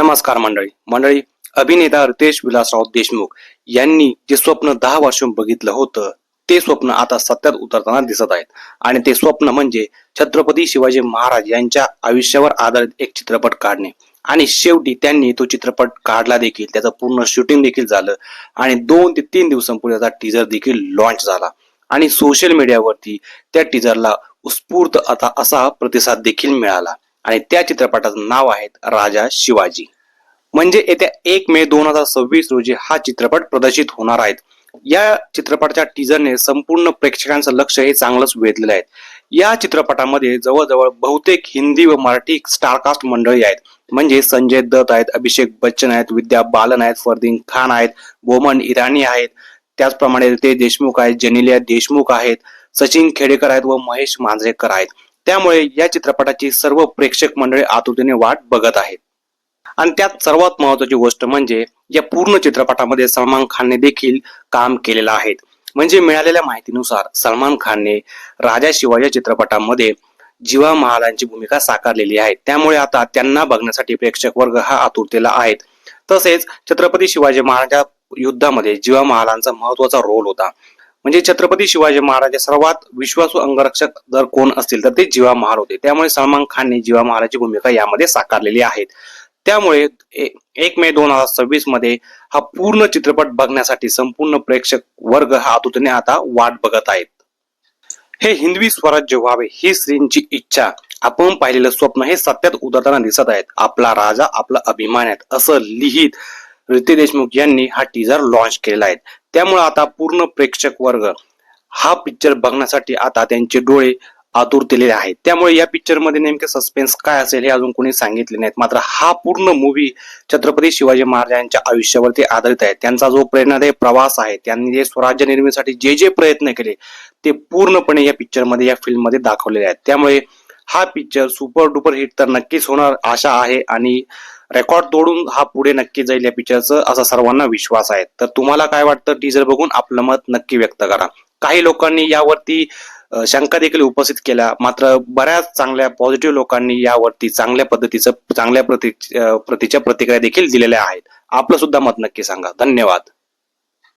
नमस्कार मंडळी अभिनेता रितेश विलासराव देशमुख यांनी जे स्वप्न 10 वर्षांपूर्वी बघितलं होतं ते स्वप्न आता सत्यात उतरताना दिसत आहेत आणि ते स्वप्न म्हणजे छत्रपती शिवाजी महाराज यांच्या आयुष्यावर आधारित एक चित्रपट काढणे आणि शेवटी त्यांनी तो चित्रपट काढला देखील, त्याचं पूर्ण शूटिंग देखील झालं आणि 2 ते 3 दिवसांपूर्वी त्याचा टीजर देखील लॉन्च झाला आणि सोशल मीडियावरती त्या टीजरला उत्स्फूर्त आता असा प्रतिसाद देखील मिळाला आणि त्या चित्रपटाचं नाव आहे राजा शिवाजी। म्हणजे येत्या 1 मे 2026 रोजी हा चित्रपट प्रदर्शित होणार आहे। या चित्रपटाच्या टीजरने संपूर्ण प्रेक्षकांचं लक्ष हे चांगलंच वेधलेलं आहे। या चित्रपटामध्ये जवळजवळ बहुतेक हिंदी व मराठी स्टारकास्ट मंडळी आहेत, म्हणजे संजय दत्त आहेत, अभिषेक बच्चन आहेत, विद्या बालन आहेत, फरदीन खान आहेत, बोमन इराणी आहेत, त्याचप्रमाणे रितेश देशमुख आहेत, जेनेलिया देशमुख आहेत, सचिन खेडेकर आहेत व महेश मांजरेकर आहेत। त्यामुळे या चित्रपटाची सर्व प्रेक्षक मंडळी आतुरतेने वाट बघत आहेत आणि त्यात सर्वात महत्त्वाची गोष्ट म्हणजे या पूर्ण चित्रपटामध्ये सलमान खानने देखील काम केलेलं आहे। म्हणजे मिळालेल्या माहितीनुसार सलमान खानने राजा शिवाजी चित्रपटामध्ये जीवा महालांची भूमिका साकारलेली आहे। त्यामुळे आता त्यांना बघण्यासाठी प्रेक्षक वर्ग हा आतुरतेला आहे। तसेच छत्रपती शिवाजी महाराजांच्या युद्धामध्ये जीवा महालांचा महत्त्वाचा रोल होता। म्हणजे छत्रपती शिवाजी महाराज सर्वात विश्वासू अंगरक्षक जर कोण असतील तर ते जीवा महाल होते। त्यामुळे सलमान खानने जीवा महालाची भूमिका यामध्ये साकारलेली आहे। त्यामुळे 1 मे 2026 मध्ये हा पूर्ण चित्रपट बघण्यासाठी संपूर्ण प्रेक्षक वर्ग हा आतुरतेने आता वाट बघत आहेत। हे हिंदवी स्वराज्य व्हावे ही श्रींची इच्छा, आपण पाहिलेलं स्वप्न हे सत्यात उतरताना दिसत आहेत। आपला राजा आपला अभिमान आहे असं लिहित रितेश देशमुख यांनी हा टीजर लॉन्च केलेला आहे। त्यामुळे आता पूर्ण प्रेक्षक वर्ग हा पिक्चर बघण्यासाठी आता त्यांचे डोळे आतुरतेले आहेत। त्यामुळे या पिक्चर मध्ये नेमके सस्पेन्स काय असेल हे अजून कोणी सांगितले नाहीत। मात्र हा पूर्ण मूवी छत्रपती शिवाजी महाराजांच्या आयुष्यावरती आधारित आहे। त्यांचा जो प्रेरणादायी प्रवास आहे, त्यांनी जे स्वराज्य निर्मितीसाठी जे प्रयत्न केले ते पूर्णपणे या पिक्चर मध्ये, या फिल्म मध्ये दाखवलेले आहेत। त्यामुळे हा पिक्चर सुपर डुपर हिट तर नक्कीच होणार आशा आहे आणि रेकॉर्ड तोडून हा पुढे नक्की जाईल या पिक्चरचं, असा सर्वांना विश्वास आहे। तर तुम्हाला काय वाटतं, टीजर बघून आपलं मत नक्की व्यक्त करा। काही लोकांनी यावरती शंका देखील उपस्थित केल्या, मात्र बऱ्याच चांगल्या पॉझिटिव्ह लोकांनी यावरती चांगल्या पद्धतीचं प्रतीच्या प्रतिक्रिया देखील दिलेल्या आहेत। आपलं सुद्धा मत नक्की सांगा। धन्यवाद।